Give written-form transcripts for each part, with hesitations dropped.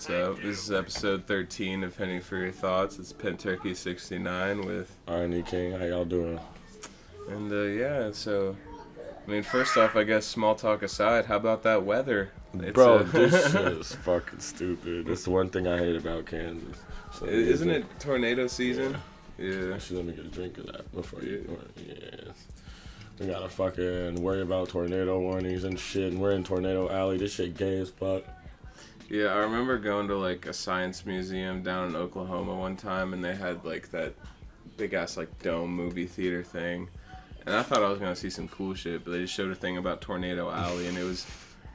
what's up? This is episode 13 of Henny for Your Thoughts. It's Penturkey 69 with Henny King. How y'all doing? And so first off, I guess small talk aside, how about that weather? Bro, this shit is fucking stupid. That's the one thing I hate about Kansas. So Isn't it tornado season? Yeah. Actually, let me get a drink of that before you. Yeah. We gotta fucking worry about tornado warnings and shit, and we're in Tornado Alley. This shit gay as fuck. Yeah, I remember going to like a science museum down in Oklahoma one time, and they had like that big ass like dome movie theater thing, and I thought I was gonna see some cool shit, but they just showed a thing about Tornado Alley, and it was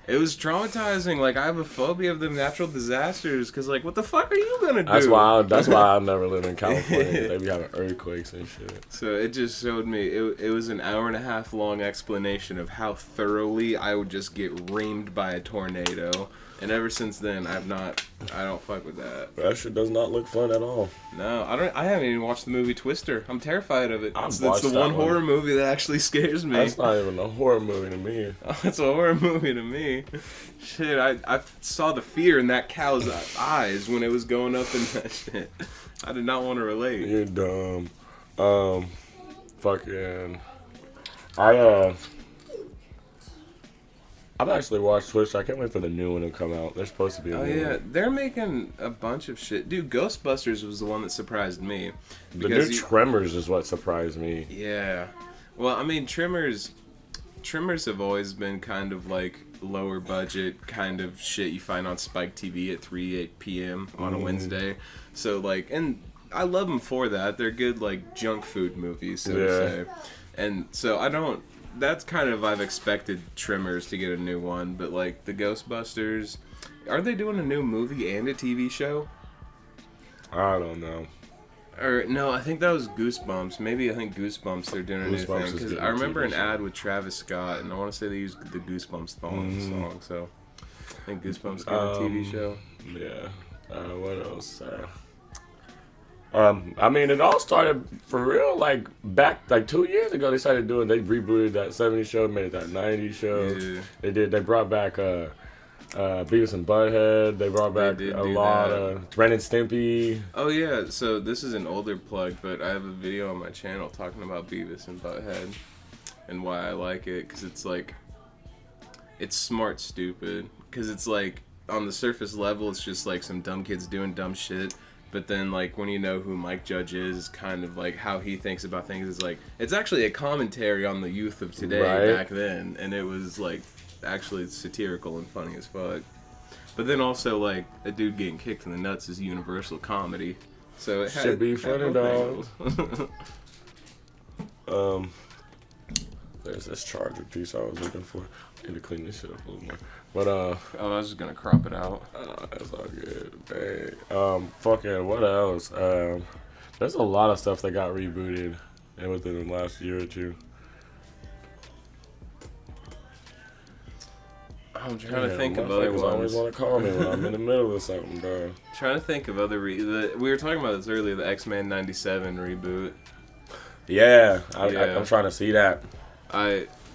traumatizing. Like, I have a phobia of the natural disasters, because, like, what the fuck are you gonna do? That's why I've never lived in California. They be having earthquakes and shit. So it just showed me, it was an hour and a half long explanation of how thoroughly I would just get reamed by a tornado. And ever since then, I don't fuck with that. That shit does not look fun at all. No, I haven't even watched the movie Twister. I'm terrified of it. It's the one horror movie that actually scares me. That's not even a horror movie to me. Oh, it's a horror movie to me. Shit, I saw the fear in that cow's eyes when it was going up in that shit. I did not want to relate. You're dumb. I've actually watched Twister. I can't wait for the new one to come out. There's supposed to be a new one. They're making a bunch of shit. Dude, Ghostbusters was the one that surprised me. The new Tremors is what surprised me. Yeah. Well, I mean, Tremors have always been kind of like lower budget kind of shit you find on Spike TV at 8 p.m. on a Wednesday. So, like, and I love them for that. They're good, like, junk food movies, so to say. And so that's kind of, I've expected Tremors to get a new one, but like the Ghostbusters, are they doing a new movie and a TV show? I don't know. Or no, I think that was Goosebumps. Maybe I think Goosebumps they're doing a new thing, because I remember an ad with Travis Scott, and I want to say they used the Goosebumps song, so I think Goosebumps got a TV show. Yeah. What else? I mean, it all started for real, like, back, like, 2 years ago, they rebooted that 70s show, made it that 90s show. Yeah. They brought back, Beavis and Butthead, they brought back a lot of Ren and Stimpy. Oh, yeah, so this is an older plug, but I have a video on my channel talking about Beavis and Butthead, and why I like it, because it's, like, it's smart stupid, because it's, like, on the surface level, it's just, like, some dumb kids doing dumb shit. But then, like, when you know who Mike Judge is, kind of, like, how he thinks about things is, like, it's actually a commentary on the youth of today back then. And it was, like, actually satirical and funny as fuck. But then also, like, a dude getting kicked in the nuts is universal comedy. So it should be funny, dog. There's this charger piece I was looking for. I need to clean this shit up a little more. But, I was just gonna crop it out. That's all good. Dang. Fucking, what else? There's a lot of stuff that got rebooted within the last year or two. I'm trying to think of other ones. Always want to call me when I'm in the middle of something, bro. Trying to think of other we were talking about this earlier, the X-Men 97 reboot. Yeah, I'm trying to see that.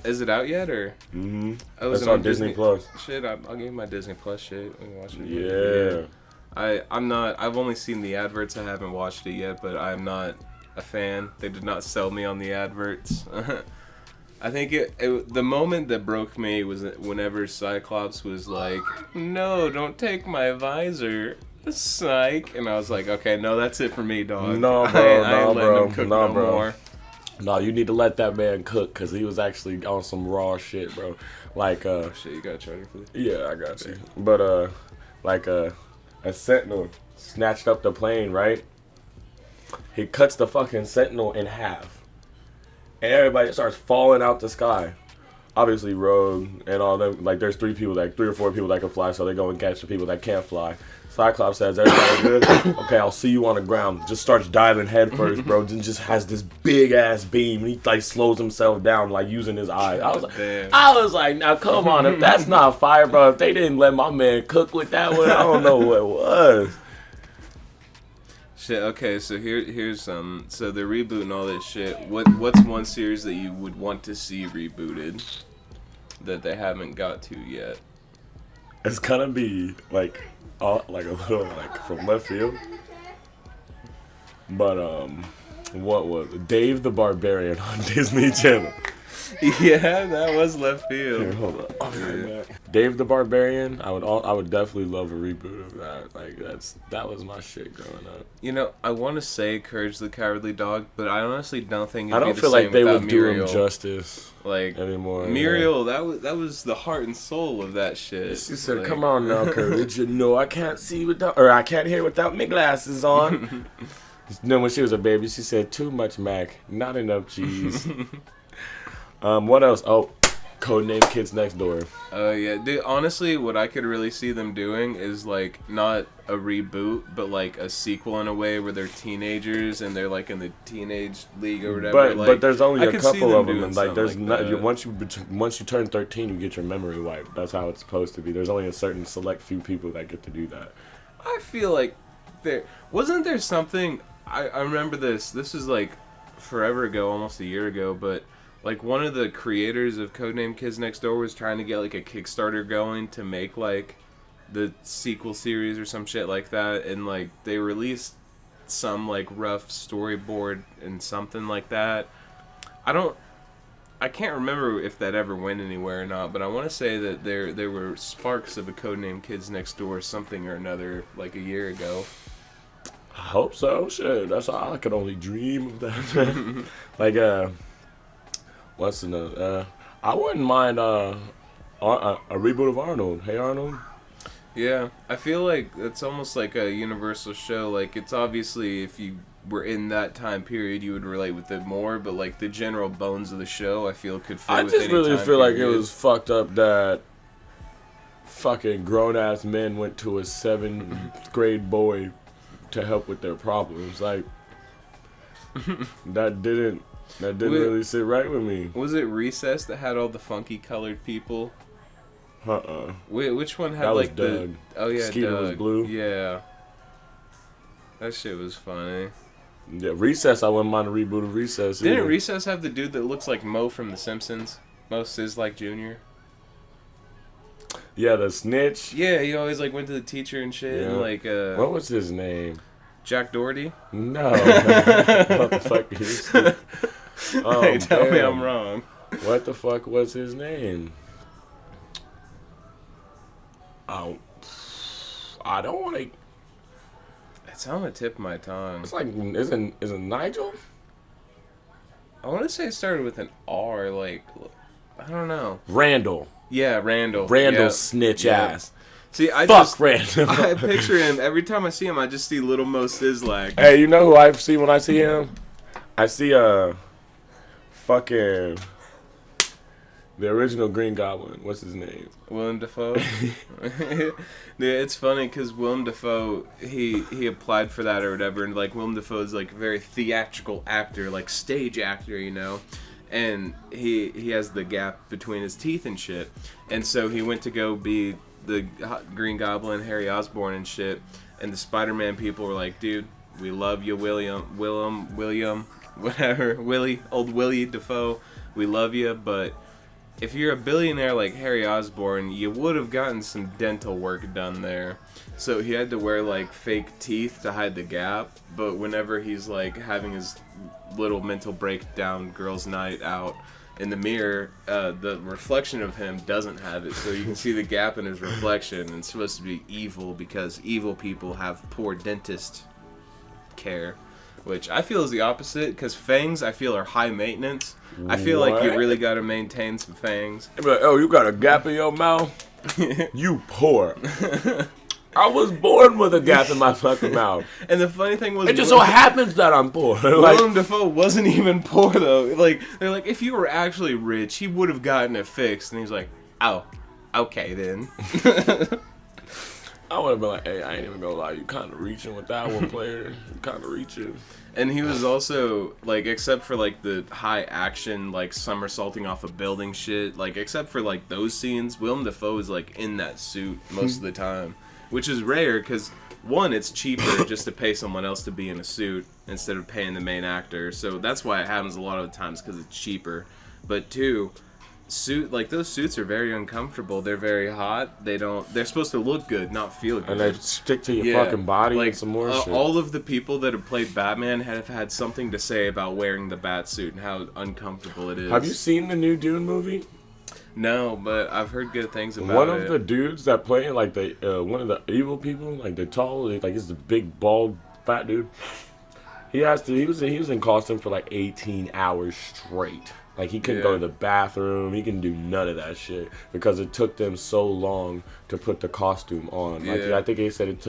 Is it out yet, or? Mm-hmm. Oh, it's on Disney Plus. Shit, I'll give you my Disney Plus shit. We can watch it. Yeah. I've only seen the adverts. I haven't watched it yet, but I'm not a fan. They did not sell me on the adverts. I think the moment that broke me was whenever Cyclops was like, "No, don't take my visor, psych," and I was like, "Okay, no, that's it for me, dog. No, bro, I ain't letting them cook no more." No, you need to let that man cook, because he was actually on some raw shit, bro. Like, shit, you got a charger for this? Yeah, I got you. But, like, a sentinel snatched up the plane, right? He cuts the fucking sentinel in half. And everybody starts falling out the sky. Obviously, Rogue and all them, like, there's 3 or 4 people that can fly, so they go and catch the people that can't fly. Cyclops says, "Everybody good? Okay, I'll see you on the ground." Just starts diving head first, bro. Then just has this big ass beam. He like slows himself down, like using his eyes. I was like, now come on, if that's not fire, bro. If they didn't let my man cook with that one, I don't know what it was. Shit. Okay, so here's some. So they're rebooting all this shit. What's one series that you would want to see rebooted that they haven't got to yet? It's gonna be like like a little like from left field. But what was it? Dave the Barbarian on Disney Channel? Yeah, that was left field. Here, hold up. I'll be right back. Dave the Barbarian. I would definitely love a reboot of that. Like that was my shit growing up. You know, I want to say Courage the Cowardly Dog, but I honestly don't think I don't feel like they would do him justice like anymore. Muriel, that was the heart and soul of that shit. She said, like, "Come on now, Courage. You know I can't see without, or I can't hear without my glasses on." Then when she was a baby, she said, "Too much mac, not enough cheese." What else? Oh, Codename Kids Next Door. Yeah, dude, honestly, what I could really see them doing is like not a reboot, but like a sequel in a way where they're teenagers and they're like in the teenage league or whatever. But there's only a couple of them, and like there's like not once you turn 13, you get your memory wiped. That's how it's supposed to be. There's only a certain select few people that get to do that. I feel like there wasn't there something. I remember this. This is like forever ago, almost a year ago, but. Like, one of the creators of Codename Kids Next Door was trying to get, like, a Kickstarter going to make, like, the sequel series or some shit like that. And, like, they released some, like, rough storyboard and something like that. I can't remember if that ever went anywhere or not, but I want to say that there were sparks of a Codename Kids Next Door something or another, like, a year ago. I hope so. Shit, that's all I could only dream of that. Like, what's another? I wouldn't mind a reboot of Arnold. Hey Arnold. Yeah, I feel like it's almost like a universal show. Like, it's obviously if you were in that time period, you would relate with it more. But like the general bones of the show, I feel could fit. I with just any really time feel like period. it was fucked up that fucking grown ass men went to a 7th grade boy to help with their problems. Like that didn't really sit right with me. Was it Recess that had all the funky colored people? Which one had that like was the? Doug. Oh yeah, Skeeter Doug. was blue. Yeah, that shit was funny. Yeah, Recess. I wouldn't mind a reboot of Recess. Didn't either. Recess have the dude that looks like Mo from The Simpsons? Mo Sizlak Jr. Yeah, the snitch. Yeah, he always like went to the teacher and shit. Yeah. And like What was his name? Jack Doherty. No. What the fuck is he? Oh, Hey, tell me damn. I'm wrong. What the fuck was his name? Oh, I don't want to. It's on the tip of my tongue. It's like, isn't Nigel? I want to say it started with an R. Like, I don't know. Randall. Yeah, Randall. Randall Yeah. snitch Yeah. ass. See, Fuck Randall. I picture him every time I see him. I just see little Mo Sizlak. Hey, you know who I see when I see him? I see fucking the original Green Goblin. What's his name? Willem Dafoe. Yeah, it's funny because Willem Dafoe, he applied for that or whatever, and like Willem Dafoe is like a very theatrical actor, like stage actor, you know, and he has the gap between his teeth and shit, and so he went to go be the Green Goblin, Harry Osborn and shit, and the Spider-Man people were like, dude, we love you, William, whatever, old Willie Dafoe, we love you, but if you're a billionaire like Harry Osborn, you would have gotten some dental work done there. So he had to wear like fake teeth to hide the gap, but whenever he's like having his little mental breakdown girls' night out in the mirror, the reflection of him doesn't have it, so you can see the gap in his reflection, and it's supposed to be evil because evil people have poor dentist care, which I feel is the opposite, because fangs I feel are high maintenance. I feel like you really got to maintain some fangs. They be like, oh, you got a gap in your mouth? You poor. I was born with a gap in my fucking mouth. And the funny thing was, It just so happens that I'm poor. Like, Willem Dafoe wasn't even poor though. Like they're like, if you were actually rich, he would have gotten it fixed. And he's like, oh, okay then. I would have been like, hey, I ain't even gonna lie, you kind of reaching with that one, player. You kind of reaching. And he was also like, except for like the high action, like somersaulting off a building shit, like except for like those scenes, Willem Dafoe is like in that suit most of the time, which is rare because one, it's cheaper just to pay someone else to be in a suit instead of paying the main actor. So that's why it happens a lot of the times, because it's cheaper. But two, those suits are very uncomfortable. They're very hot. They're supposed to look good, not feel good. And they stick to your fucking body and some more shit. All of the people that have played Batman have had something to say about wearing the bat suit and how uncomfortable it is. Have you seen the new Dune movie? No, but I've heard good things about it. One of the dudes that play like one of the evil people, like the tall, like he's the big bald fat dude. He was in costume for like 18 hours straight. Like, he couldn't go to the bathroom. He couldn't do none of that shit because it took them so long to put the costume on. Like, I think they said it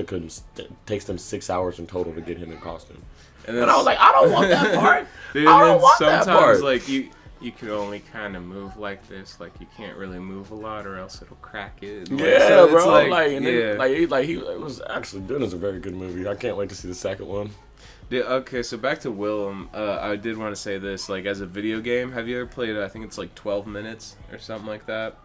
takes them 6 hours in total to get him in costume. And I was like, I don't want that part. Dude, I don't want that part. Sometimes, like, you can only kind of move like this. Like, you can't really move a lot or else it'll crack it. And yeah, bro. It was actually, Dune is a very good movie. I can't wait to see the second one. Dude, okay, so back to Willem. I did want to say this, like, as a video game, have you ever played, I think it's like 12 minutes or something like that?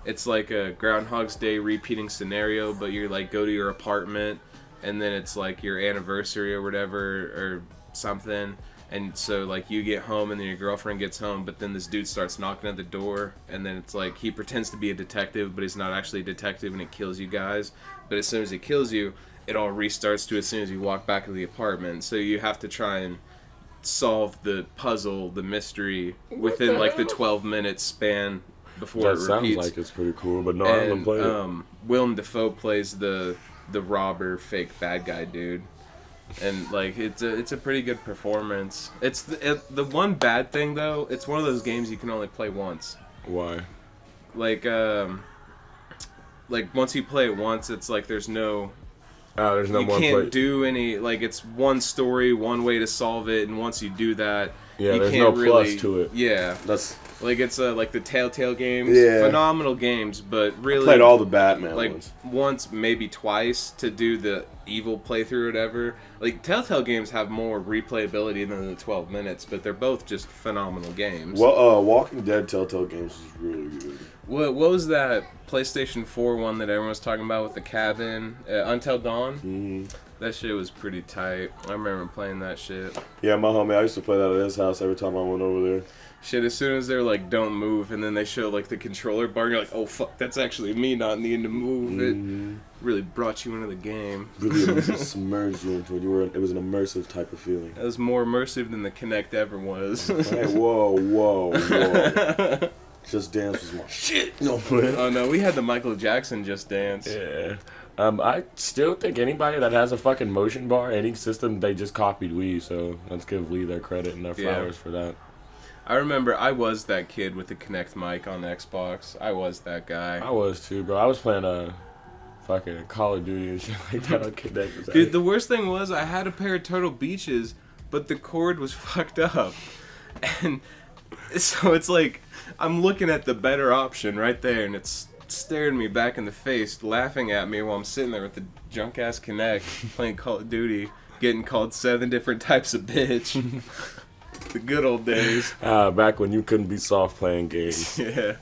It's like a Groundhog's Day repeating scenario, but you like go to your apartment, and then it's like your anniversary or whatever, or something, and so like you get home, and then your girlfriend gets home, but then this dude starts knocking at the door, and then it's like he pretends to be a detective, but he's not actually a detective, and it kills you guys, but as soon as he kills you, it all restarts to as soon as you walk back to the apartment. So you have to try and solve the puzzle, the mystery, within like the 12-minute span before it repeats. That sounds like it's pretty cool, but no, I haven't played it. Willem Dafoe plays the robber, fake bad guy dude, and like it's a pretty good performance. It's the one bad thing though. It's one of those games you can only play once. Why? Like once you play it once, it's like there's no more you can't do any, like, it's one story, one way to solve it, and once you do that, you there's can't no really, plus to it. Yeah, That's like it's like the Telltale games, phenomenal games, but really played all the Batman like ones. once, maybe twice to do the evil playthrough or whatever. Like Telltale games have more replayability than the 12 minutes, but they're both just phenomenal games. Well, Walking Dead Telltale games is really good. What was that PlayStation 4 one that everyone was talking about with the cabin? Until Dawn? Mm-hmm. That shit was pretty tight. I remember playing that shit. Yeah, my homie, I used to play that at his house every time I went over there. Shit, as soon as they're like, don't move, and then they show like the controller bar, and you're like, oh fuck, that's actually me not needing to move. Mm-hmm. It really brought you into the game. Really submerged you into it. It was an immersive type of feeling. That was more immersive than the Kinect ever was. Hey, whoa. Just Dance was my shit. No, oh no, we had the Michael Jackson Just Dance. Yeah. I still think anybody that has a fucking motion bar, any system, they just copied Wii, so let's give Wii their credit and their flowers for that. I remember I was that kid with the Kinect mic on the Xbox. I was that guy. I was too, bro. I was playing fucking Call of Duty and shit like that on Kinect. Dude, the worst thing was I had a pair of Turtle Beaches, but the cord was fucked up. And so it's like, I'm looking at the better option right there, and it's staring me back in the face, laughing at me while I'm sitting there with the junk-ass Kinect, playing Call of Duty, getting called 7 different types of bitch. The good old days. Back when you couldn't be soft playing games. Yeah.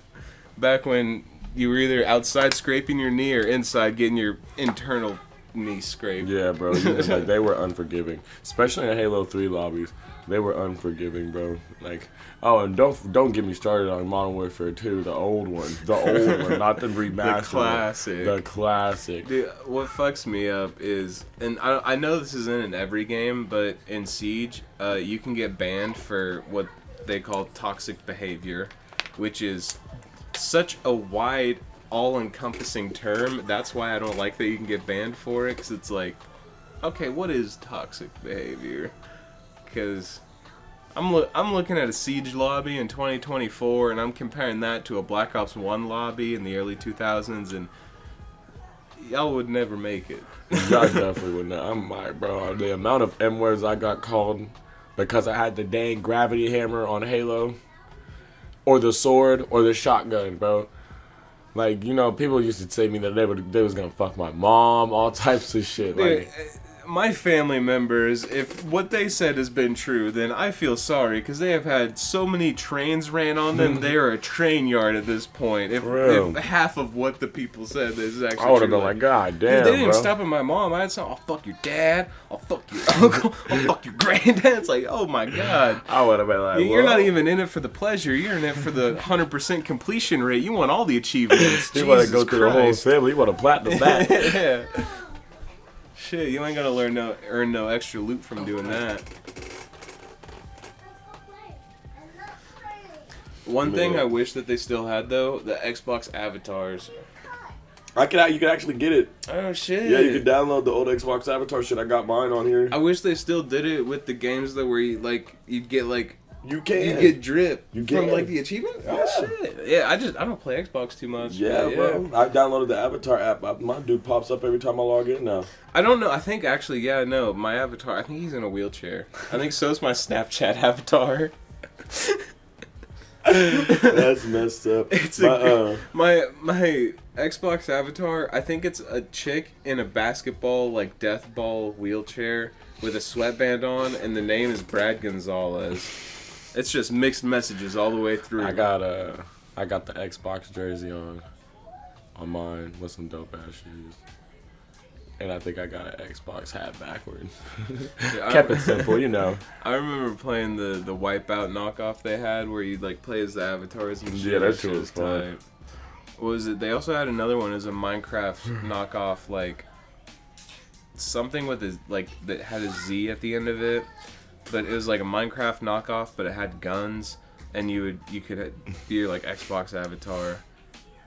Back when you were either outside scraping your knee or inside getting your internal knee scraped. Yeah, bro. Like, they were unforgiving. Especially in Halo 3 lobbies. They were unforgiving, bro. Like, oh, and don't get me started on Modern Warfare 2, the old one. The old one, not the remastered. The classic. The classic. Dude, what fucks me up is, and I know this isn't in every game, but in Siege, you can get banned for what they call toxic behavior, which is such a wide, all-encompassing term. That's why I don't like that you can get banned for it, because it's like, okay, what is toxic behavior? Because I'm looking at a Siege lobby in 2024, and I'm comparing that to a Black Ops 1 lobby in the early 2000s, and y'all would never make it. Y'all definitely would not. I'm like, bro, the amount of M-words I got called because I had the dang gravity hammer on Halo, or the sword, or the shotgun, bro. Like, you know, people used to say to me that they was gonna fuck my mom, all types of shit. Dude, like, my family members, if what they said has been true, then I feel sorry because they have had so many trains ran on them. They are a train yard at this point. If half of what the people said is actually true. I would have been like, God damn, dude, they didn't bro. stop at my mom. I had some, I'll fuck your dad. I'll fuck your uncle. I'll fuck your granddad. It's like, oh my God. I would have been like, you're not even in it for the pleasure. You're in it for the 100% completion rate. You want all the achievements. You want to go through the whole family. You want to platinum that. Yeah. Shit, you ain't gonna earn no extra loot from doing that. One thing I wish that they still had though, the Xbox avatars. You could actually get it. Oh shit. Yeah, you could download the old Xbox avatar shit. I got mine on here. I wish they still did it with the games though, where you'd get like. You get drip from like the achievement. Yeah. Oh shit! Yeah, I don't play Xbox too much. Yeah, bro. I downloaded the Avatar app. My dude pops up every time I log in now. I don't know. I think actually, yeah, no. My avatar. I think he's in a wheelchair. I think so's my Snapchat avatar. That's messed up. It's my Xbox avatar. I think it's a chick in a basketball like death ball wheelchair with a sweatband on, and the name is Brad Gonzalez. It's just mixed messages all the way through. I got the Xbox jersey on mine with some dope ass shoes, and I think I got an Xbox hat backwards. Yeah, Kept it simple, you know. I remember playing the Wipeout knockoff they had, where you'd like play as the avatars and shit. Yeah, that shit was fun. What was it? They also had another one as a Minecraft knockoff, like something with a that had a Z at the end of it. But it was like a Minecraft knockoff, but it had guns, and you could be your like Xbox avatar,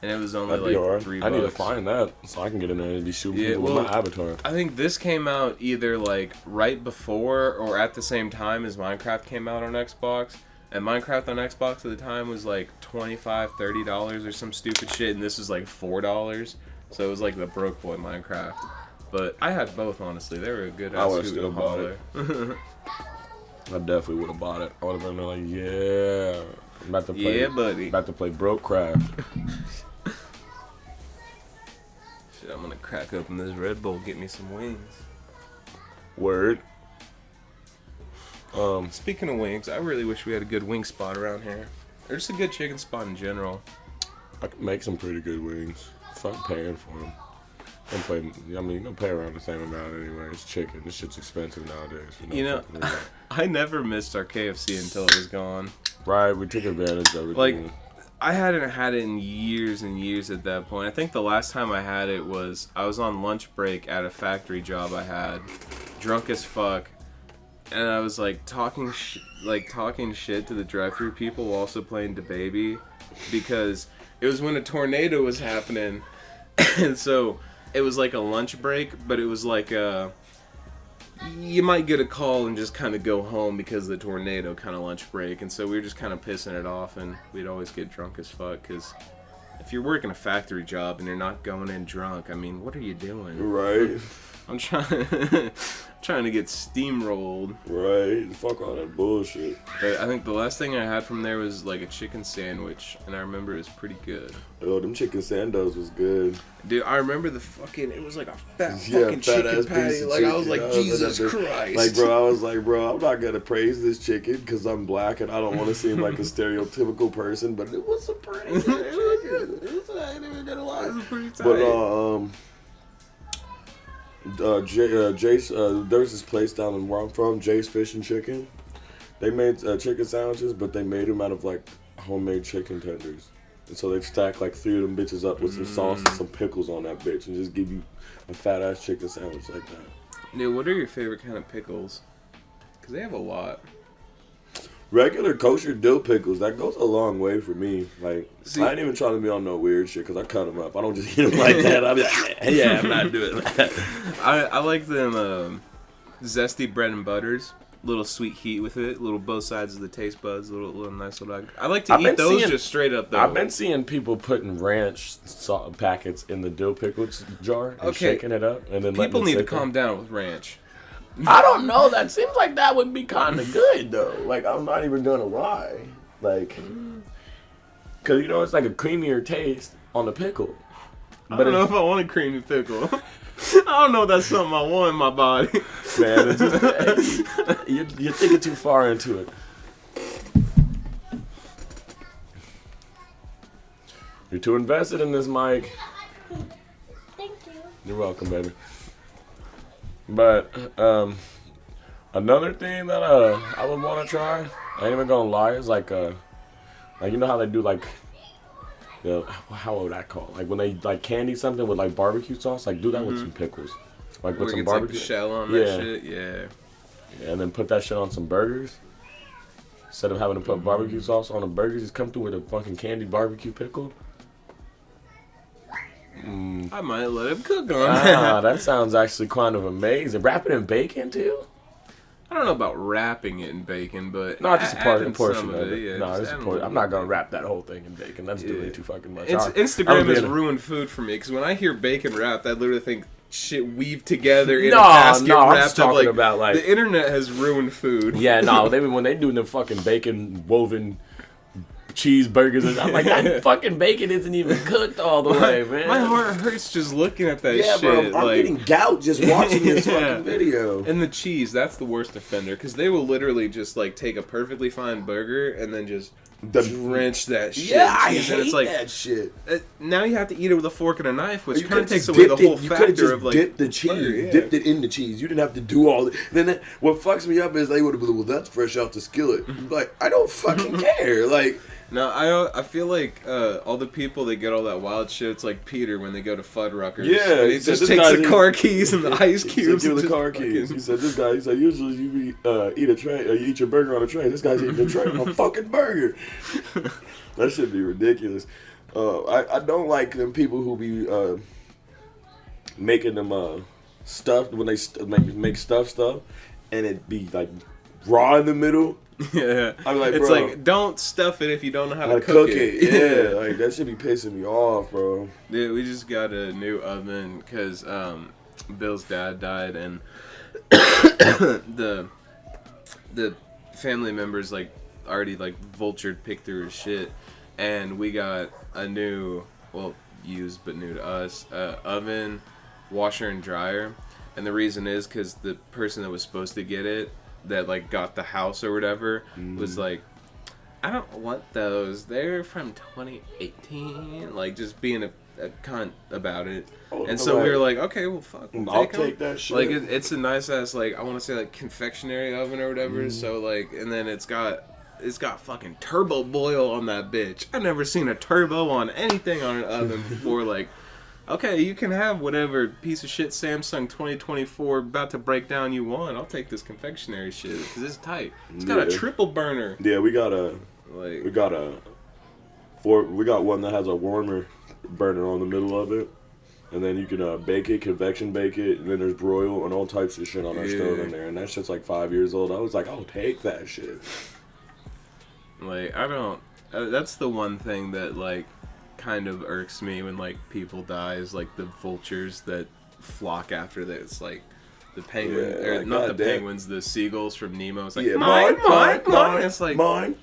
and it was only like $3. I need to find that so I can get in there and be shooting people with my avatar. I think this came out either like right before or at the same time as Minecraft came out on Xbox, and Minecraft on Xbox at the time was like $25, $30 or some stupid shit, and this was like $4, so it was like the broke boy Minecraft. But I had both, honestly. They were a good ass I would've hoot still and bought holler. it. I definitely would have bought it. I would have been like, yeah, I'm about to play. Yeah, buddy. About to play Broke Craft. Shit, I'm gonna crack open this Red Bull, get me some wings. Word. Speaking of wings, I really wish we had a good wing spot around here. Or just a good chicken spot in general. I can make some pretty good wings. Fuck paying for them. You don't pay around the same amount anyway. It's chicken. This shit's expensive nowadays. You know, I never missed our KFC until it was gone. Right, we took advantage of it. Like, I hadn't had it in years and years at that point. I think the last time I had it was I was on lunch break at a factory job I had, drunk as fuck, and I was like talking shit to the drive-thru people while also playing DaBaby, because it was when a tornado was happening, and so it was like a lunch break, but it was like you might get a call and just kind of go home because of the tornado kind of lunch break. And so we were just kind of pissing it off, and we'd always get drunk as fuck, because if you're working a factory job and you're not going in drunk, I mean, what are you doing? Right. I'm trying to get steamrolled. Right. Fuck all that bullshit. But I think the last thing I had from there was like a chicken sandwich, and I remember it was pretty good. Oh, them chicken sandos was good. Dude, I remember it was like a fat fucking chicken patty. Like, I was like, Jesus Christ. Like, bro, I was like, bro, I'm not gonna praise this chicken because I'm black and I don't want to seem like a stereotypical person, but it was a pretty good chicken. I ain't even gonna lie. It was pretty tight. But Jace, there's this place down where I'm from, Jace Fish and Chicken. They made chicken sandwiches, but they made them out of like homemade chicken tenders. And so they stack like 3 of them bitches up with some sauce and some pickles on that bitch, and just give you a fat ass chicken sandwich like that. Dude, what are your favorite kind of pickles? Because they have a lot. Regular kosher dill pickles, that goes a long way for me. Like, See, I ain't even trying to be on no weird shit because I cut them up. I don't just eat them like that. I'll be like, yeah, I'm not doing that. I like them zesty bread and butters. Little sweet heat with it. Little both sides of the taste buds. Little nice little. I like to eat those just straight up though. I've been seeing people putting ranch salt packets in the dill pickle jar and shaking it up, and then people need to calm down with ranch. I don't know. That seems like that would be kind of good though. Like, I'm not even gonna lie. Like, cause it's like a creamier taste on the pickle. I don't know if I want a creamy pickle. I don't know if that's something I want in my body. Man, it's just, you're thinking too far into it. You're too invested in this, Mike. Thank you. You're welcome, baby. But another thing that I would want to try, I ain't even gonna lie, is like you know how they do like, how would I call it? Like when they like candy something with like barbecue sauce, like do that with some pickles, like with Where some it gets, barbecue like, the shell on that shit. Yeah. and then put that shit on some burgers. Instead of having to put barbecue sauce on the burgers, just come through with a fucking candied barbecue pickle. I might let him cook on that. That sounds actually kind of amazing. Wrap it in bacon too? I don't know about wrapping it in bacon, but No, just a portion some of it. Yeah, No, just just a add portion. little I'm not bit. gonna wrap that whole thing in bacon. That's doing too fucking much. Instagram has being- ruined food for me because when I hear bacon wrapped, I literally think shit weaved together in No, a basket no, I'm wrapped just up. talking Like, about, like- the internet has ruined food. Yeah, no, when they do the fucking bacon woven cheeseburgers, and I'm like, that fucking bacon isn't even cooked all the way, man. My heart hurts just looking at that Yeah, shit. bro, I'm like, getting gout just watching this Yeah. fucking video. And the cheese, that's the worst offender because they will literally just like take a perfectly fine burger and then just drench that shit. Yeah, I in cheese. hate And it's like, that shit. now you have to eat it with a fork and a knife, which You kind of could've takes just away the dipped whole it. You could have factor just of like dipped the cheese, burger, yeah. dipped it in the cheese. You didn't have to do all. Then what fucks me up is they would have been, well, that's fresh off the skillet. Like, I don't fucking care. Like, No, I feel like all the people that get all that wild shit, it's like Peter when they go to Fuddruckers. Yeah, And he he said just this takes guy's the in- car keys and the ice he cubes. said, give and the just car keys. fucking- He said, this guy. He said, usually you eat a tray, you eat your burger on a tray. This guy's eating a tray on a fucking burger. That should be ridiculous. I don't like them people who be making them stuffed when they make stuff, and it be like raw in the middle. Yeah, I'm like, it's bro, like don't stuff it if you don't know how how to to cook cook it. it. Yeah, like that should be pissing me off, bro. Dude, we just got a new oven because Bill's dad died and the family members like already like vultured picked through his shit, and we got a new, well, used but new to us, oven, washer and dryer. And the reason is because the person that was supposed to get it, that like got the house or whatever, was like, I don't want those. They're from 2018. Like just being a cunt about it. And so we were like, okay, well, fuck, we'll I'll take 'em. take that shit. Like it's a nice ass, like I want to say like confectionery oven or whatever. So like, and then it's got fucking turbo boil on that bitch. I've never seen a turbo on anything on an oven before. Like, okay, you can have whatever piece of shit Samsung 2024 about to break down you want. I'll take this confectionery shit because it's tight. It's got a Yeah. triple burner. Yeah, we got Like, one that has a warmer burner on the middle of it, and then you can bake it, convection bake it, and then there's broil and all types of shit on our stove in there, and that shit's like 5 years old. I was like, I'll take that shit. like I don't. That's the one thing that like kind of irks me when like people die is like the vultures that flock after that. It's like the penguin, Yeah, or like, not the goddamn. penguins, the seagulls from Nemo. It's like Yeah, mine. It's like mine.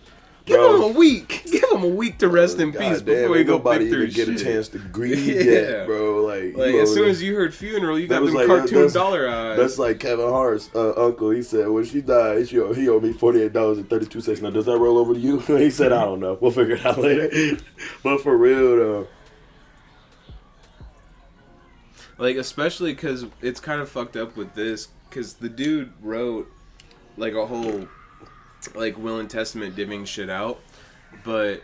give Bro. them a week. Give them a week to rest in peace Goddamn, before you ain't go nobody pick their even get shit. a chance to grieve Yeah. yet, bro. Like Like you as know, soon as you heard funeral, you that got was them like- cartoon that's- dollar eyes. that's like Kevin Hart's uncle. He said when she died, he owed me $48.32. Now does that roll over to you? He said, I don't know. We'll figure it out later. But for real though. Like, especially because it's kind of fucked up with this, because the dude wrote, like, a whole, like, will and testament divvying shit out, but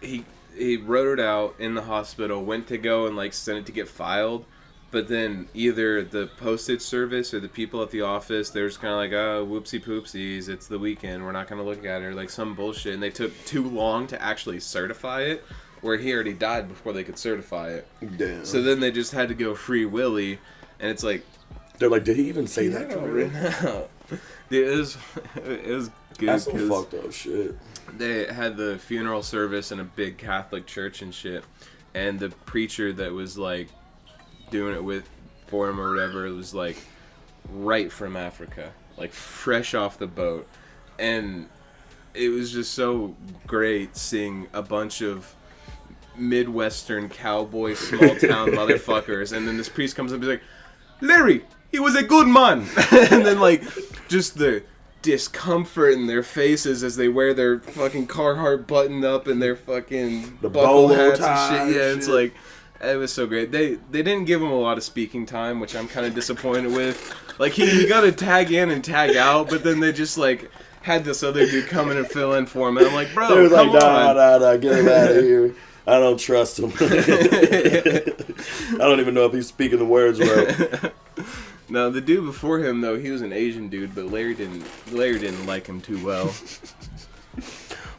he wrote it out in the hospital, went to go and, like, send it to get filed, but then either the postage service or the people at the office, they're just kind of like, oh, whoopsie poopsies, it's the weekend, we're not going to look at it, or, like, some bullshit, and they took too long to actually certify it, where he already died before they could certify it. Damn. So then they just had to go free willy, and it's like, They're like, did he even say that for real? Dude, it was good That's some because fucked up shit. they had the funeral service in a big Catholic church and shit, and the preacher that was like doing it for him or whatever, it was like right from Africa, like fresh off the boat, and it was just so great seeing a bunch of Midwestern cowboy small town motherfuckers, and then this priest comes up and he's like, Larry, he was a good man. And then, like, just the discomfort in their faces as they wear their fucking Carhartt button up and their fucking The buckle bolo hats tie and shit. Yeah, and it's shit. like, it was so great. They didn't give him a lot of speaking time, which I'm kind of disappointed with. Like, he got to tag in and tag out, but then they just, like, had this other dude come in and fill in for him. And I'm like, bro, They were come like, on. nah, get him out of here. I don't trust him. I don't even know if he's speaking the words right. No, the dude before him though, he was an Asian dude, but Larry didn't like him too well.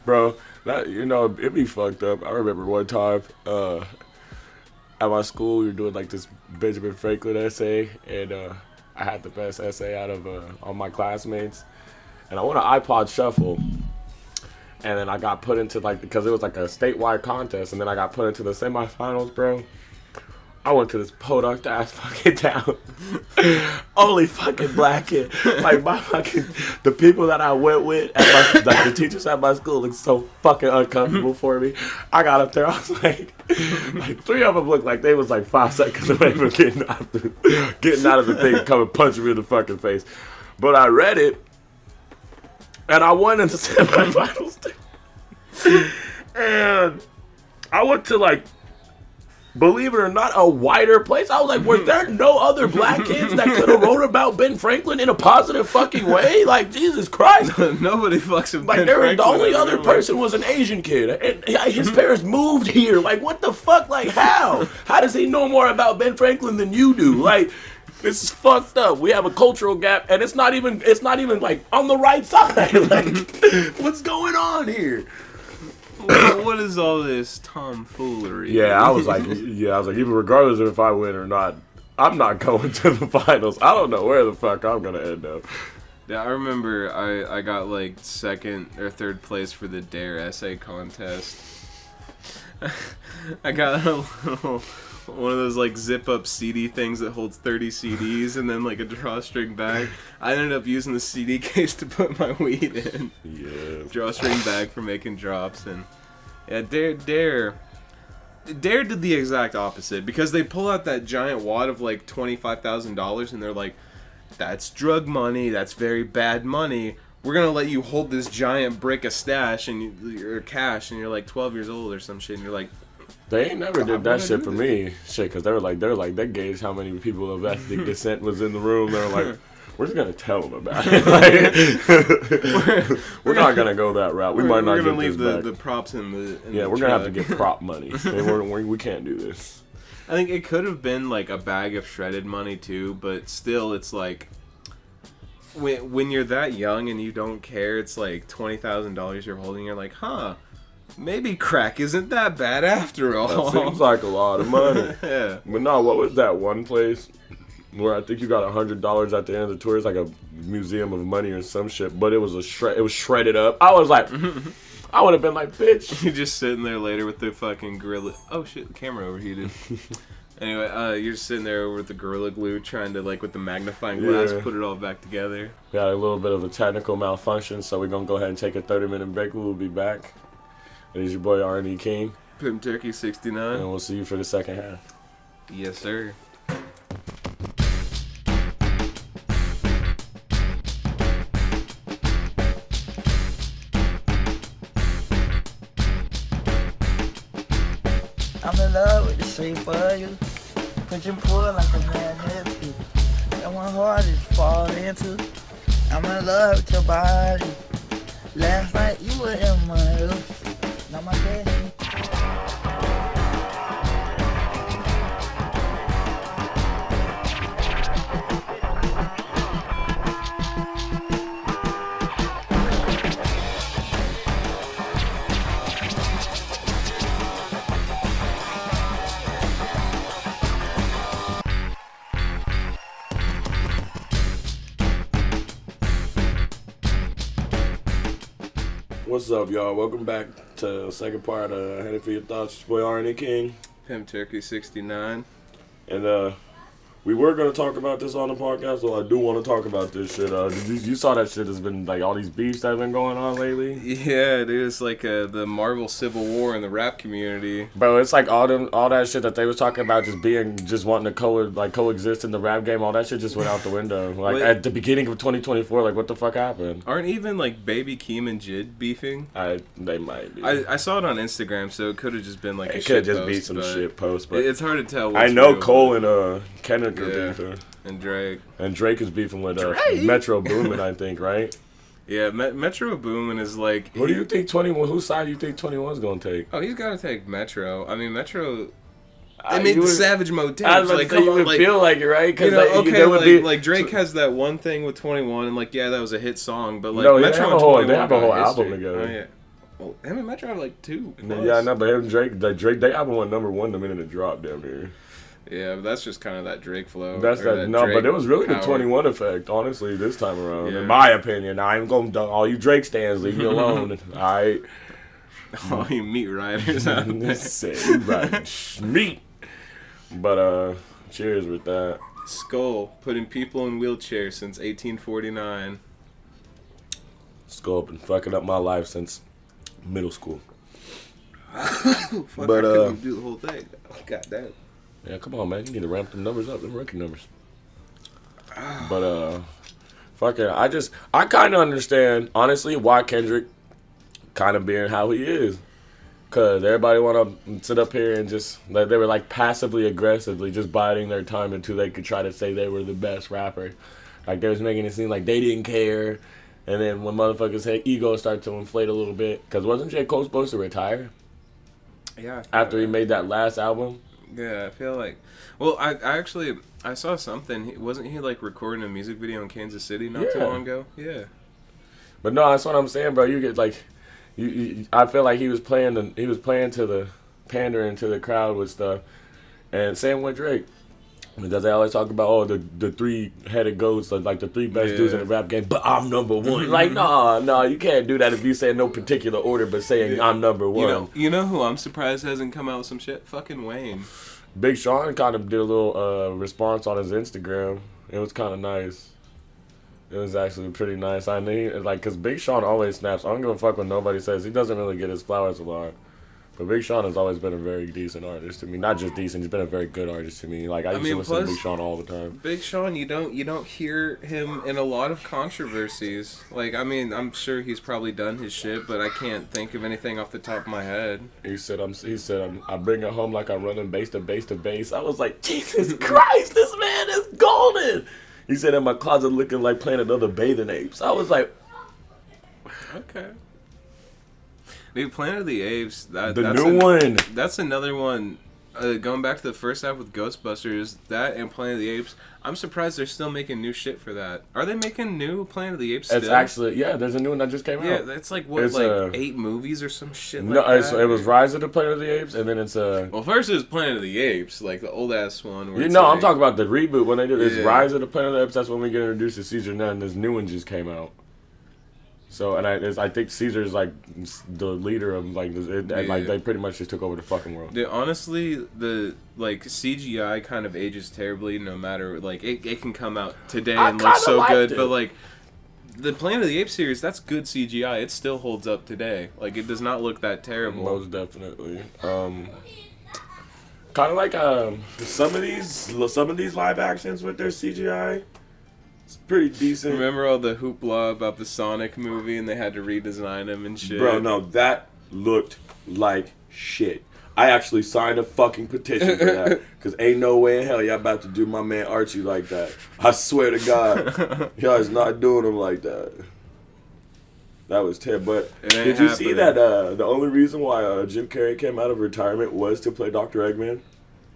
Bro, that, you know, it'd be fucked up. I remember one time at my school, we were doing like this Benjamin Franklin essay, and I had the best essay out of all my classmates. And I won an iPod Shuffle. And then I got put into, like, because it was like a statewide contest, and then I got put into the semifinals, bro. I went to this podunk ass fucking town. Only fucking black kid. Like, the people that I went with, like the teachers at my school looked so fucking uncomfortable for me. I got up there, I was like 3 of them looked like they was like 5 seconds away from getting out of the thing and coming punching me in the fucking face. But I read it, and I won in the semifinals. And I went to, like, believe it or not, a wider place. I was like, were there no other black kids that could have wrote about Ben Franklin in a positive fucking way? Like, Jesus Christ. Nobody fucks with Like, Ben the Franklin. only other person was an Asian kid. And his parents moved here. Like, what the fuck? Like, how? How does he know more about Ben Franklin than you do? Like, this is fucked up. We have a cultural gap, and it's not even like on the right side. Like, what's going on here? What is all this tomfoolery? Yeah, I was like, even regardless of if I win or not, I'm not going to the finals. I don't know where the fuck I'm gonna end up. Yeah, I remember I got like 2nd or 3rd place for the Dare essay contest. I got a little, one of those like zip up CD things that holds 30 CDs and then like a drawstring bag. I ended up using the CD case to put my weed in. Yeah. Drawstring bag for making drops. And yeah, Dare did the exact opposite, because they pull out that giant wad of like $25,000 and they're like, that's drug money, that's very bad money. We're gonna let you hold this giant brick of stash or cash, and you're like 12 years old or some shit, and you're like, They ain't never did that shit for me. Shit, because they were like, they gauged how many people of ethnic descent was in the room. They were like, we're just gonna tell them about it. Like, we're not gonna go that route. We might not we're get gonna leave this back. the props in the Yeah, we're gonna have to get prop money. We can't do this. I think it could have been like a bag of shredded money too, but still, it's like when you're that young and you don't care, it's like $20,000 you're holding. You're like, huh, maybe crack isn't that bad after all. That seems like a lot of money. Yeah. But no, what was that one place where I think you got $100 at the end of the tour? It's like a museum of money or some shit, but it was it was shredded up. I was like, I would have been like, bitch. You're just sitting there later with the fucking Gorilla. Oh shit, the camera overheated. Anyway, you're just sitting there with the Gorilla Glue trying to, like, with the magnifying glass, put it all back together. We had a little bit of a technical malfunction, so we're going to go ahead and take a 30-minute break. We'll be back. It is your boy, R&E King. Pimp Turkey 69. And we'll see you for the second half. Yes, sir. I'm in love with the shape of you. Push and pull like a magnet. That one hard is fall into. I'm in love with your body. Last night you were in my room. Now my daddy. What's up, y'all? Welcome back to the second part of Henny for Your Thoughts. It's your boy, R&E King. Pimp Turkey 69. And We were gonna talk about this on the podcast, so I do want to talk about this shit. You saw that shit has been like all these beefs that have been going on lately. Yeah, dude, it's like the Marvel Civil War in the rap community. Bro, it's like all that shit that they was talking about just wanting to coexist in the rap game. All that shit just went out the window. Like Wait. at the beginning of 2024, like what the fuck happened? Aren't even like Baby Keem and Jid beefing? They might be. I saw it on Instagram, so it could have just been like a It shit could just post, be some but shit post, but it's hard to tell. I What's know real, Cole but- and Kendrick are Yeah. beefing, and Drake. and Drake is beefing with Metro Boomin, I think, right? Yeah, Metro Boomin is like. What do you think 21? Whose side do you think 21's gonna take? Oh, he's got to take Metro. I mean, Metro. I They made you the would- Savage Mode tapes. I was about Like, to say, come you on, would like, feel like it, right? you know, okay, there would be like Drake has that one thing with 21, and like, yeah, that was a hit song, but like No, they Metro have and a whole- 21 they have a whole got album history. together. Oh yeah. Well, him and Metro have like two. Yeah, I know, but him and Drake, they album went #1 the minute it dropped, damn near. Yeah, but that's just kind of that Drake flow. That's or that. No, Drake but it was really power. the 21 effect, honestly, this time around. Yeah. In my opinion, I ain't gonna all you Drake stands, leave me alone. All right, All you meat riders out there. say right, meat. But cheers with that. Skull putting people in wheelchairs since 1849. Skull been fucking up my life since middle school. Fuck, But, I couldn't do the whole thing. God damn. Yeah, come on, man. You need to ramp them numbers up, them rookie numbers. But fuck it. I kind of understand, honestly, why Kendrick kind of being how he is. Cause everybody want to sit up here and just like they were like passively aggressively just biding their time until they could try to say they were the best rapper. Like they was making it seem like they didn't care. And then when motherfuckers' head ego started to inflate a little bit, cause wasn't J. Cole supposed to retire Yeah. I feel after he that. made that last album? Yeah, I feel like. Well, I actually I saw something. Wasn't he like recording a music video in Kansas City not too Yeah. long ago? Yeah. But no, that's what I'm saying, bro. You get like, I feel like he was playing to the pandering to the crowd with stuff, and same with Drake. Because they always talk about the 3-headed goats, like the 3 best dudes in the rap game. But I'm number 1. Like no, you can't do that if you say in no particular order, but saying I'm number 1. You know who I'm surprised hasn't come out with some shit? Fucking Wayne. Big Sean kind of did a little response on his Instagram. It was kind of nice. It was actually pretty nice. I knew, like, because Big Sean always snaps. I don't give a fuck what nobody says. He doesn't really get his flowers a lot. But Big Sean has always been a very decent artist to me. Not just decent, he's been a very good artist to me. Like, I used to listen to plus- Big Sean all the time. Big Sean, you don't hear him in a lot of controversies. Like, I mean, I'm sure he's probably done his shit, but I can't think of anything off the top of my head. He said, I bring it home like I'm running base to base to base. I was like, Jesus Christ, this man is golden. He said, in my closet looking like Planet of the Bathing Apes. I was like, Okay. Dude, Planet of the Apes. the That's new one. That's another one. Going back to the first half with Ghostbusters, that and Planet of the Apes. I'm surprised they're still making new shit for that. Are they making new Planet of the Apes still? It's actually, yeah, there's a new one that just came out. Yeah, that's like, what, It's, 8 movies or some shit like No, that? it was Rise of the Planet of the Apes, and then it's Well, first it was Planet of the Apes, like the old-ass one. Where you it's know, like, I'm talking about the reboot when they did this Yeah. Rise of the Planet of the Apes. That's when we get introduced to Caesar now, and this new one just came out. So, and I think Caesar's like the leader of like, like they pretty much just took over the fucking world. Dude, honestly, the like CGI kind of ages terribly. No matter like it can come out today I and look kinda so liked good, it. but like the Planet of the Apes series, that's good CGI. It still holds up today. Like it does not look that terrible. Most definitely. Kind of like Some of these live actions with their CGI, it's pretty decent. Remember all the hoopla about the Sonic movie and they had to redesign him and shit? Bro, no, that looked like shit. I actually signed a fucking petition for that. Because ain't no way in hell y'all about to do my man Archie like that. I swear to God. Y'all is not doing him like that. That was terrible. But It ain't did you see happening. that the only reason why Jim Carrey came out of retirement was to play Dr. Eggman?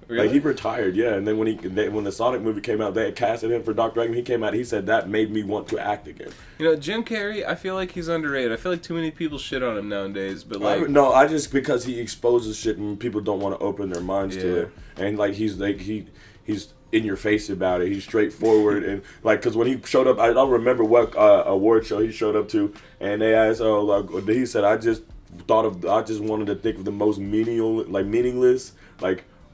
Really? Like, he retired, yeah. And then when the Sonic movie came out, they had casted him for Dr. Eggman. He came out, he said, that made me want to act again. You know, Jim Carrey, I feel like he's underrated. I feel like too many people shit on him nowadays, but like... No, I just because he exposes shit and people don't want to open their minds to Yeah. it, and like he's in your face about it. He's straightforward and like because when he showed up, I don't remember what award show he showed up to, and they asked, he said, I just wanted to think of the most meaningless,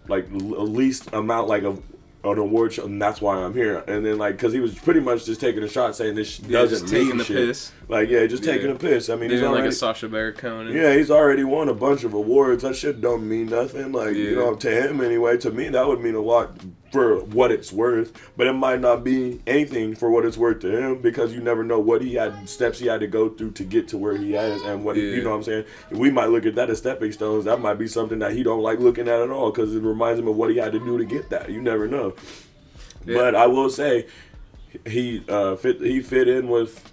least amount of an award show, and that's why I'm here. And then like, cause he was pretty much just taking a shot, saying this doesn't just taking mean the shit. piss. Like, yeah, just taking a piss. I mean, he's Doing already like a Sacha Baron Cohen. yeah, he's already won a bunch of awards. That shit don't mean nothing. Like, you know, to him anyway. To me, that would mean a lot for what it's worth. But it might not be anything for what it's worth to him, because you never know what steps he had to go through to get to where he is, and what you know what I'm saying. We might look at that as stepping stones. That might be something that he don't like looking at all, because it reminds him of what he had to do to get that. You never know. Yeah. But I will say, he fit in with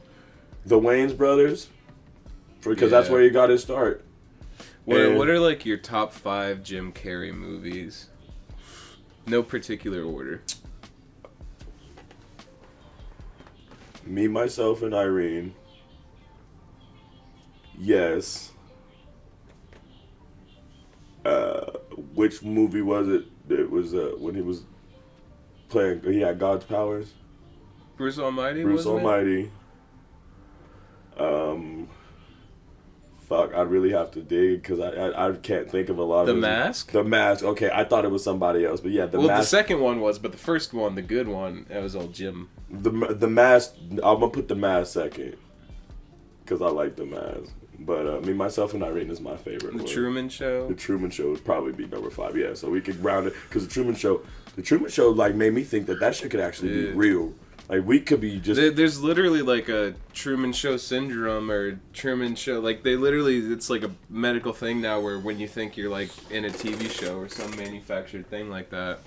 the Wayans brothers, because that's where he got his start. What are like your top 5 Jim Carrey movies? No particular order. Me, Myself, and Irene. Yes. Which movie was it? It was when he was playing. He had God's powers. Bruce Almighty. Bruce Almighty. Fuck, I'd really have to dig, because I can't think of a lot of The Mask? The Mask. Okay, I thought it was somebody else, but yeah, The Mask. Well, the second one was, but the first one, the good one, that was old Jim. The Mask. I'm gonna put The Mask second, because I like The Mask. But Me, Myself, and Irene is my favorite. The Truman Show. The Truman Show would probably be number 5. Yeah, so we could round it, because the Truman Show like made me think that shit could actually be real. Like, we could be just... There's literally, like, a Truman Show syndrome, or Truman Show... Like, they literally... It's, like, a medical thing now, where when you think you're, like, in a TV show or some manufactured thing like that.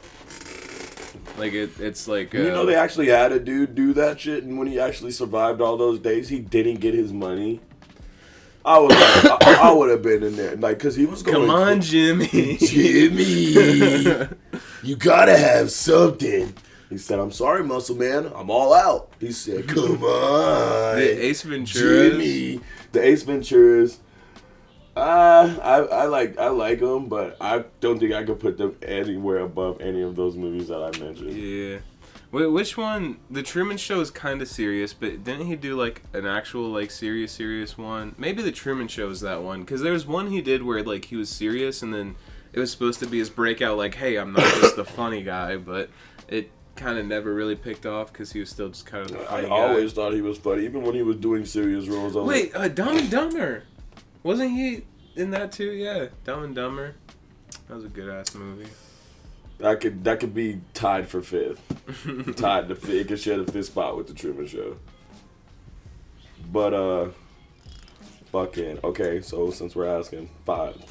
Like, it's like... you know, they actually had a dude do that shit, and when he actually survived all those days, he didn't get his money. I was like... I would have been in there. Like, because he was going... Come on, Jimmy. Jimmy! You gotta have something. He said, "I'm sorry, Muscle Man. I'm all out." He said, "Come on." The Ace Venturas. Jimmy. The Ace Venturas. I like them, but I don't think I could put them anywhere above any of those movies that I mentioned. Yeah. Wait, which one? The Truman Show is kind of serious, but didn't he do like an actual like serious one? Maybe the Truman Show is that one, because there was one he did where like he was serious, and then it was supposed to be his breakout, like, hey, I'm not just the funny guy, but it kind of never really picked off because he was still just kind of the funny guy. I always thought he was funny, even when he was doing serious roles. Wait, Dumb and Dumber, wasn't he in that too? Yeah, Dumb and Dumber. That was a good ass movie. That could be tied for 5th. Tied to 5th. It could share the 5th spot with the Truman Show. But fucking okay. So since we're asking top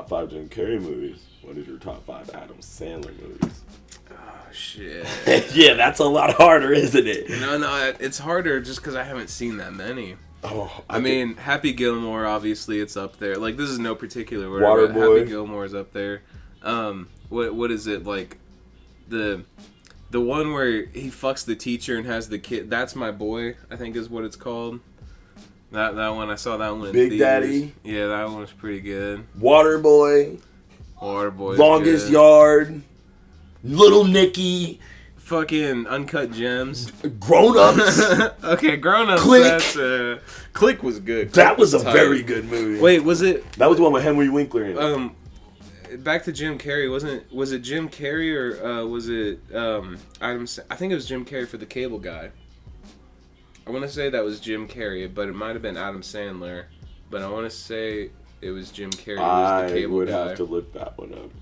5 Jim Carrey movies, what is your top 5 Adam Sandler movies? Oh shit. Yeah, that's a lot harder, isn't it? No, it's harder just because I haven't seen that many. Oh, I mean, Happy Gilmore, obviously, it's up there. Like, this is no particular order, but Waterboy. Happy Gilmore is up there. What is it, like, the one where he fucks the teacher and has the kid? That's My Boy, I think is what it's called. That one, I saw that one in Big theaters. Daddy. Yeah, that one was pretty good. Waterboy. Longest good. Yard. Little Nicky. Fucking Uncut Gems. Grown Ups. Okay, Grown Ups. Click. Click was good. That was a very good movie. Wait, was it? That was the one with Henry Winkler in it. Back to Jim Carrey. Was it Jim Carrey or was it I think it was Jim Carrey for The Cable Guy. I want to say that was Jim Carrey, but it might have been Adam Sandler. But I want to say it was Jim Carrey. I The Cable would Guy. have to look that one up.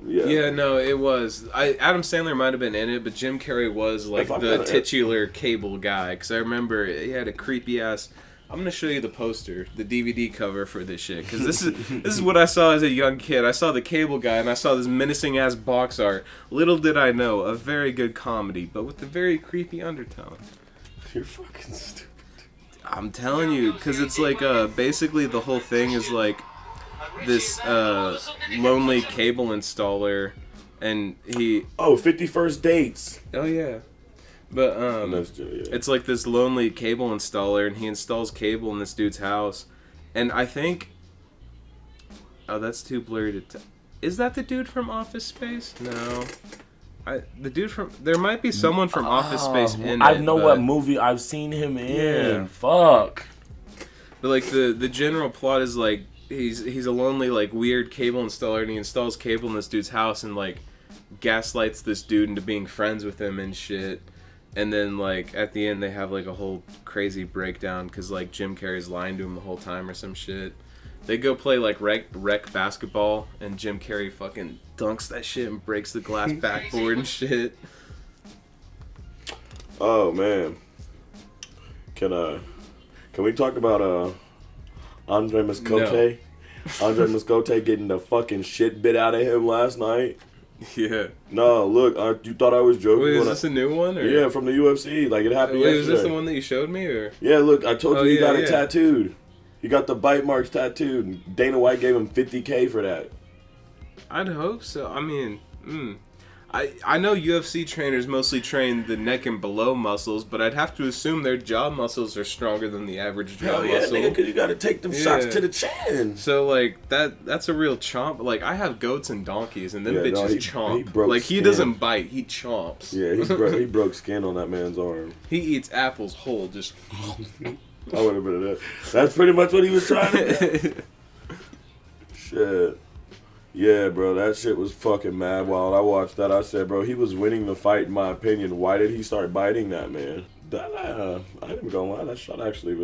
Yeah. Yeah, no, it was. Adam Sandler might have been in it, but Jim Carrey was like the titular cable guy. Because I remember he had a creepy ass. I'm gonna show you the poster, the DVD cover for this shit. Because this is what I saw as a young kid. I saw the Cable Guy and I saw this menacing ass box art. Little did I know, a very good comedy, but with a very creepy undertone. You're fucking stupid. I'm telling you, because it's like basically the whole thing is like this lonely cable installer, and he 50 First Dates. Oh yeah, but it's like this lonely cable installer, and he installs cable in this dude's house, and I think that's too blurry to is that the dude from Office Space? No. The dude from there might be someone from Office Space in it. I know what movie I've seen him in. Yeah. Fuck. But like the general plot is like he's a lonely like weird cable installer, and he installs cable in this dude's house, and like gaslights this dude into being friends with him and shit. And then, like, at the end, they have, like, a whole crazy breakdown because, like, Jim Carrey's lying to him the whole time or some shit. They go play, like, rec basketball, and Jim Carrey fucking dunks that shit and breaks the glass backboard and shit. Oh, man. Can we talk about Andre Mascotte? No. Andre Mascotte getting the fucking shit bit out of him last night. Yeah. No, look, you thought I was joking. Wait, is this a new one? Or? Yeah, from the UFC. Like, it happened yesterday. Was this the one that you showed me? Or? Yeah, look, I told you he got it tattooed. He got the bite marks tattooed. Dana White gave him $50K for that. I'd hope so. I mean, I know UFC trainers mostly train the neck and below muscles, but I'd have to assume their jaw muscles are stronger than the average jaw muscle. Yeah, because you got to take them shots to the chin. So, like, that's a real chomp. Like, I have goats and donkeys, and them bitches chomp. Like, he doesn't bite, he chomps. Yeah, he broke skin on that man's arm. He eats apples whole, just... I would have been that. That's pretty much what he was trying to do. Shit. Yeah, bro, that shit was fucking mad wild. I watched that. I said, bro, he was winning the fight, in my opinion. Why did he start biting that man? That I ain't gonna lie, that shot actually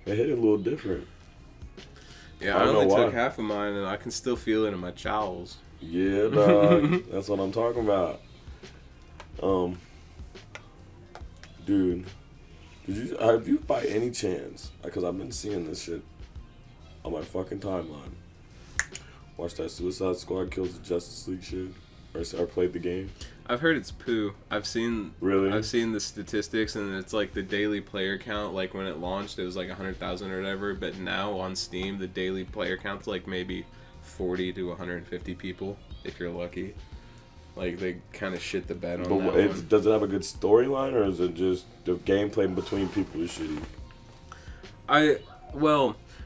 it hit a little different. Yeah, I only took half of mine, and I can still feel it in my jowls. Yeah, dog. That's what I'm talking about. Dude. Have you by any chance, because I've been seeing this shit on my fucking timeline, watch that Suicide Squad Kills the Justice League shit? Or played the game? I've heard it's poo. I've seen the statistics, and it's like the daily player count, like when it launched, it was like 100,000 or whatever, but now on Steam, the daily player count's like maybe 40 to 150 people, if you're lucky. Like, they kind of shit the bed on that one. Does it have a good storyline, or is it just the gameplay between people is shitty?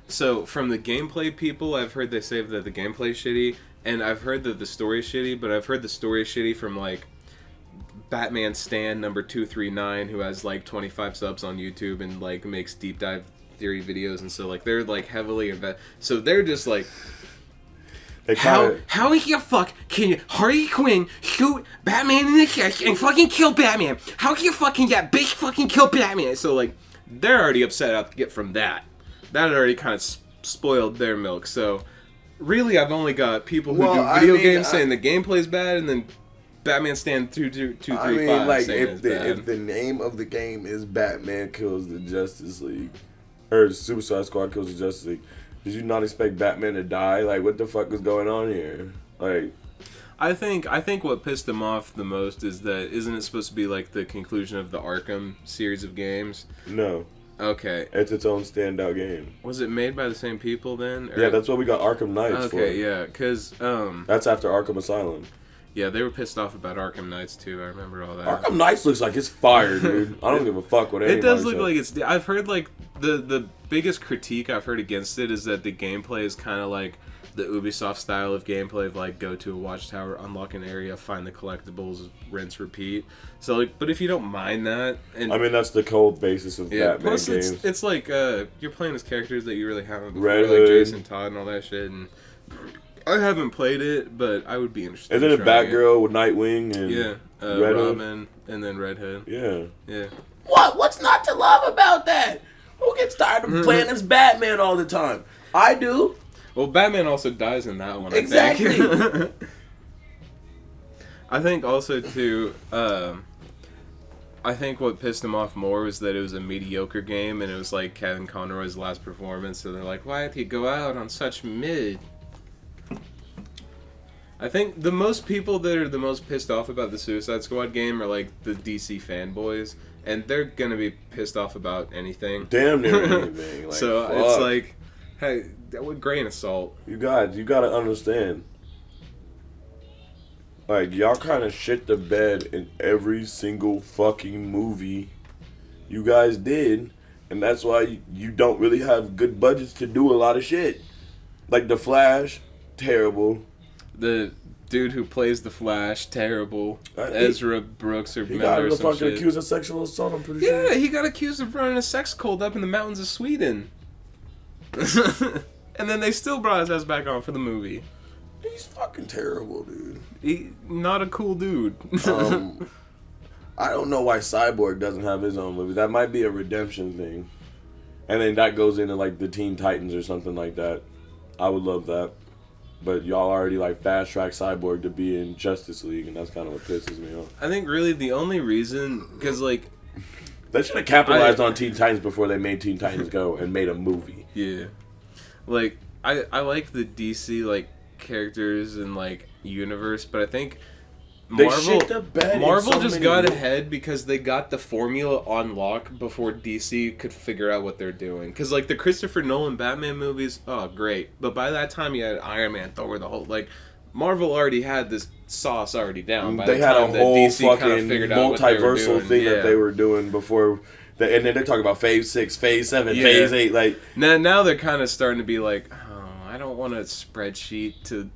So from the gameplay people, I've heard they say that the gameplay is shitty, and I've heard that the story is shitty, but I've heard the story is shitty from, like, Batman Stan number 239, who has, like, 25 subs on YouTube and, like, makes deep dive theory videos, and so, like, they're, like, heavily invested. So they're just, like... How the fuck can Harley Quinn shoot Batman in the chest and fucking kill Batman? How can you fucking that bitch fucking kill Batman? So, like, they're already upset out to get from that. That already kind of spoiled their milk. So, really, I've only got people who do video games saying the gameplay's bad, and then Batman Stand 235 I mean, like, saying if the name of the game is Batman Kills the Justice League, or Suicide Squad Kills the Justice League, did you not expect Batman to die? Like, what the fuck is going on here? Like, I think what pissed him off the most is that isn't it supposed to be like the conclusion of the Arkham series of games? No. Okay. It's its own standout game. Was it made by the same people then? Or... Yeah, that's what we got Arkham Knights for. Okay, yeah, because that's after Arkham Asylum. Yeah, they were pissed off about Arkham Knights too. I remember all that. Arkham Knights looks like it's fire, dude. I don't give a fuck what anybody It does look says. like it's... I've heard, like, the biggest critique I've heard against it is that the gameplay is kind of like the Ubisoft style of gameplay of, like, go to a watchtower, unlock an area, find the collectibles, rinse, repeat. So, like, but if you don't mind that... And, I mean, that's the cold basis of Batman plus games. It's like, you're playing as characters that you really haven't before, Red like Hood. Jason Todd and all that shit, and... I haven't played it, but I would be interested. Isn't it Batgirl with Nightwing and Red Robin Hood? And then Red Hood? Yeah. Yeah. What's not to love about that? Who gets tired of playing as Batman all the time? I do. Well, Batman also dies in that one, Exactly. I think. I think also, too, I think what pissed him off more was that it was a mediocre game, and it was like Kevin Conroy's last performance, so they're like, why did he go out on such mid? I think the most people that are the most pissed off about the Suicide Squad game are, like, the DC fanboys, and they're gonna be pissed off about anything. Damn near anything. Like, so fuck. it's like, hey, with grain of salt. You gotta understand. Like, y'all kind of shit the bed in every single fucking movie you guys did, and that's why you don't really have good budgets to do a lot of shit. Like The Flash, terrible. The dude who plays the Flash, terrible. Ezra Brooks or he Miller or got some fucking shit. accused of sexual assault, I'm pretty sure. Yeah, he got accused of running a sex cult up in the mountains of Sweden. And then they still brought his ass back on for the movie. He's fucking terrible, dude. Not a cool dude. I don't know why Cyborg doesn't have his own movie. That might be a redemption thing. And then that goes into like the Teen Titans or something like that. I would love that. But y'all already like fast track Cyborg to be in Justice League, and that's kind of what pisses me off. I think really the only reason, because like... They should have capitalized on Teen Titans before they made Teen Titans Go and made a movie. Yeah. Like, I like the DC like characters and like universe, but I think Marvel just got ahead because they got the formula on lock before DC could figure out what they're doing. Because like the Christopher Nolan Batman movies, oh great, but by that time you had Iron Man, Thor, the whole like Marvel already had this sauce already down. By they the had time a whole DC fucking multiversal thing yeah. that they were doing before. And then they're talking about Phase 6, Phase 7, Yeah. Phase 8. Like now they're kind of starting to be like, oh, I don't want a spreadsheet to.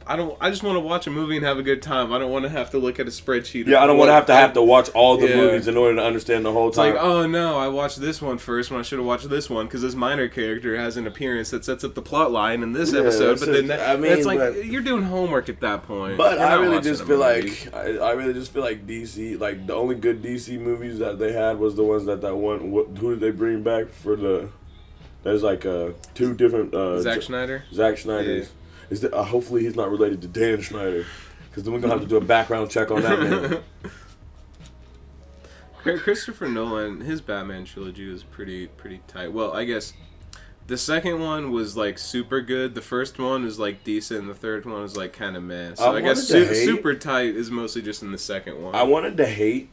I just want to watch a movie and have a good time. I don't want to have to look at a spreadsheet. Yeah, I don't want to have to watch all the movies in order to understand the whole time. It's like, oh no, I watched this one first when I should have watched this one because this minor character has an appearance that sets up the plot line in this episode. But then it's like you're doing homework at that point. But I really just feel like I really just feel like DC, like the only good DC movies that they had was the ones that one. Who did they bring back for the? There's like two different Zack Snyder. Zack Snyder's. Yeah. Is that, hopefully he's not related to Dan Schneider, because then we're gonna have to do a background check on that man. Christopher Nolan, his Batman trilogy was pretty tight. Well, I guess the second one was like super good. The first one was like decent. And the third one was like kind of meh. So I guess super tight is mostly just in the second one. I wanted to hate,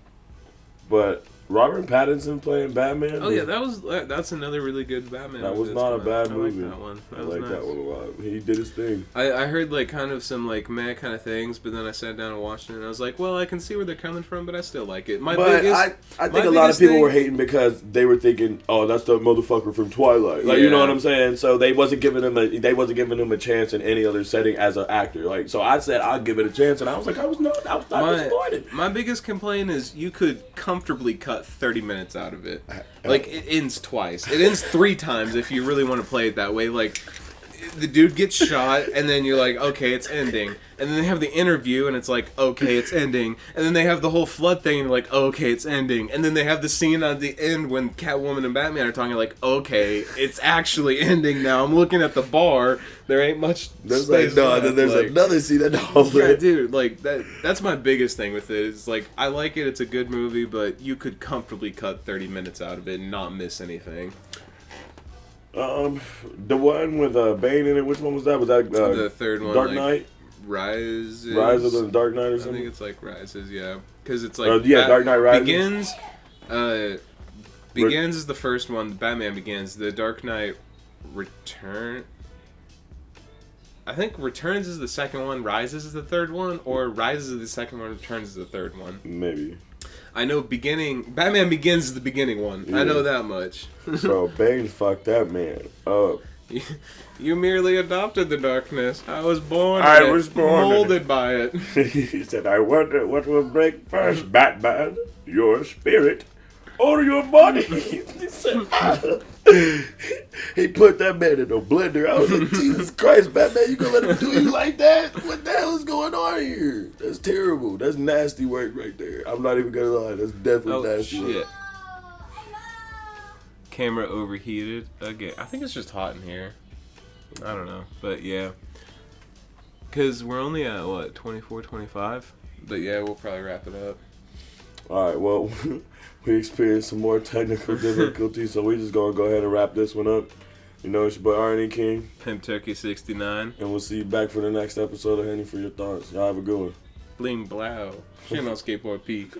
but Robert Pattinson playing Batman. Oh yeah, that's another really good Batman. That was not a bad movie. I like that one. I like that one a lot. He did his thing. I heard like kind of some like meh kind of things, but then I sat down and watched it, and I was like, well, I can see where they're coming from, but I still like it. I think a lot of people were hating because they were thinking, oh, that's the motherfucker from Twilight. Like, you know what I'm saying? So they wasn't giving him a chance in any other setting as an actor. Like, so I said I'll give it a chance, and I was like, I was not disappointed. My biggest complaint is you could comfortably cut 30 minutes out of it. Like, it ends twice. It ends 3 times if you really want to play it that way. Like, the dude gets shot, and then you're like, okay, it's ending. And then they have the interview, and it's like, okay, it's ending. And then they have the whole flood thing, and you're like, okay, it's ending. And then they have the scene at the end when Catwoman and Batman are talking, like, okay, it's actually ending now. I'm looking at the bar. There ain't much there's space left. Then there's like, another scene at the whole yeah, dude, like, that's my biggest thing with it. It's like, I like it, it's a good movie, but you could comfortably cut 30 minutes out of it and not miss anything. The one with Bane in it, which one was that? Was that the third one? Dark Knight? Rise of the Dark Knight or something? I think it's like Rises, yeah. Because it's like... Dark Knight Rises. Begins is the first one. Batman Begins. The Dark Knight Return... I think Returns is the second one, Rises is the third one, or Rises is the second one, Returns is the third one. Maybe. I know Batman Begins is the beginning one. Yeah. I know that much. So Bane fucked that man up. You merely adopted the darkness. I was born molded by it. He said, I wonder what will break first, Batman, your spirit or your body. He said, he put that man in a blender. I was like, Jesus Christ, Batman, you gonna let him do you like that? What the hell is going on here? That's terrible. That's nasty work right there. I'm not even gonna lie. That's definitely nasty work. Camera overheated again. I think it's just hot in here. I don't know. But yeah. Because we're only at, what, 24, 25? But yeah, we'll probably wrap it up. Alright, well, we experienced some more technical difficulties, so we just gonna go ahead and wrap this one up. You know, it's your boy Arnie King. Pimp Turkey 69. And we'll see you back for the next episode of Henny for Your Thoughts. Y'all have a good one. Bling blow. Shit on Skateboard Peak.